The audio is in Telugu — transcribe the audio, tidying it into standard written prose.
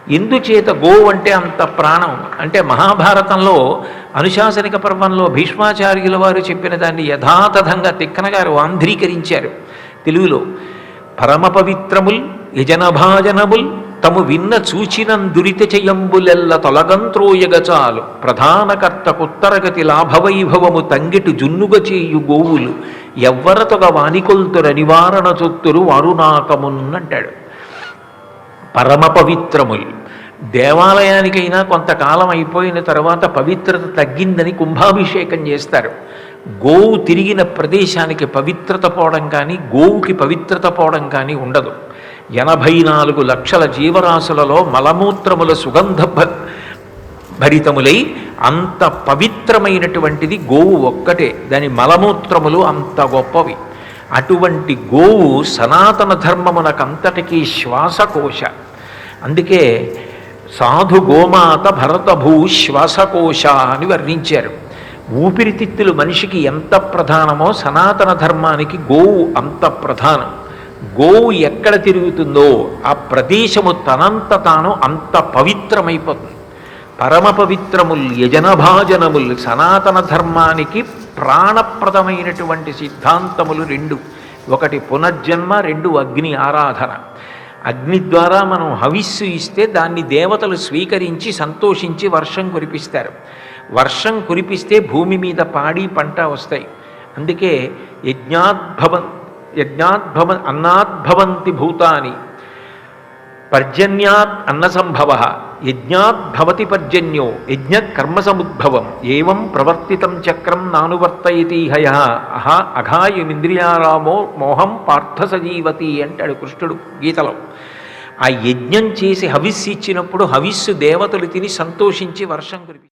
ఎందుచేత గోవు అంటే అంత ప్రాణం అంటే మహాభారతంలో అనుశాసనిక పర్వంలో భీష్మాచార్యుల వారు చెప్పిన దాన్ని యథాతథంగా తిక్కన గారు ఆంధ్రీకరించారు తెలుగులో. పరమ పవిత్రముల్ యజనభాజనముల్ తము విన్న చూచినందురిత చెయ్యంబులెల్ల తొలగంత్రోయగచాలు ప్రధానకర్త కుత్తరగతి లాభవైభవము తంగిటు జున్నుగ చేయు గోవులు ఎవ్వరతొగ వానికొల్తుర నివారణ చొత్తురు వారునాకమున్నంటాడు. పరమ పవిత్రములు దేవాలయానికైనా కొంతకాలం అయిపోయిన తర్వాత పవిత్రత తగ్గిందని కుంభాభిషేకం చేస్తారు. గోవు తిరిగిన ప్రదేశానికి పవిత్రత పోవడం కానీ గోవుకి పవిత్రత పోవడం కానీ ఉండదు. 84 లక్షల జీవరాశులలో మలమూత్రముల సుగంధ భరితములై అంత పవిత్రమైనటువంటిది గోవు ఒక్కటే. దాని మలమూత్రములు అంత గొప్పవి. అటువంటి గోవు సనాతన ధర్మమునకంతటికీ శ్వాసకోశ. అందుకే సాధు గోమాత భరతభూ శ్వాసకోశ అని వర్ణించారు. ఊపిరితిత్తులు మనిషికి ఎంత ప్రధానమో సనాతన ధర్మానికి గోవు అంత ప్రధానం. గోవు ఎక్కడ తిరుగుతుందో ఆ ప్రదేశము తనంత తాను అంత పవిత్రమైపోతుంది. పరమ పవిత్రముల్ యజనభాజనముల్ సనాతన ధర్మానికి ప్రాణప్రదమైనటువంటి సిద్ధాంతములు 2. ఒకటి పునర్జన్మ, 2 అగ్ని ఆరాధన. అగ్ని ద్వారా మనం హవిస్సు ఇస్తే దాన్ని దేవతలు స్వీకరించి సంతోషించి వర్షం కురిపిస్తారు. వర్షం కురిపిస్తే భూమి మీద పాడి పంట వస్తాయి. అందుకే అన్నాద్భవంతి భూతాని పర్జన్యాత్ అన్న సంభవ యజ్ఞాద్భవతి పర్జన్యో యజ్ఞ కర్మ సముద్భవం ఏవం ప్రవర్తితం చక్రం నానువర్తయతి హయ అఘాయమింద్రియారామో మోహం పార్థ సజీవతి అంటాడు కృష్ణుడు గీతలో. ఆ యజ్ఞం చేసి హవిస్సు ఇచ్చినప్పుడు హవిస్సు దేవతలు తిని సంతోషించి వర్షం కురిపి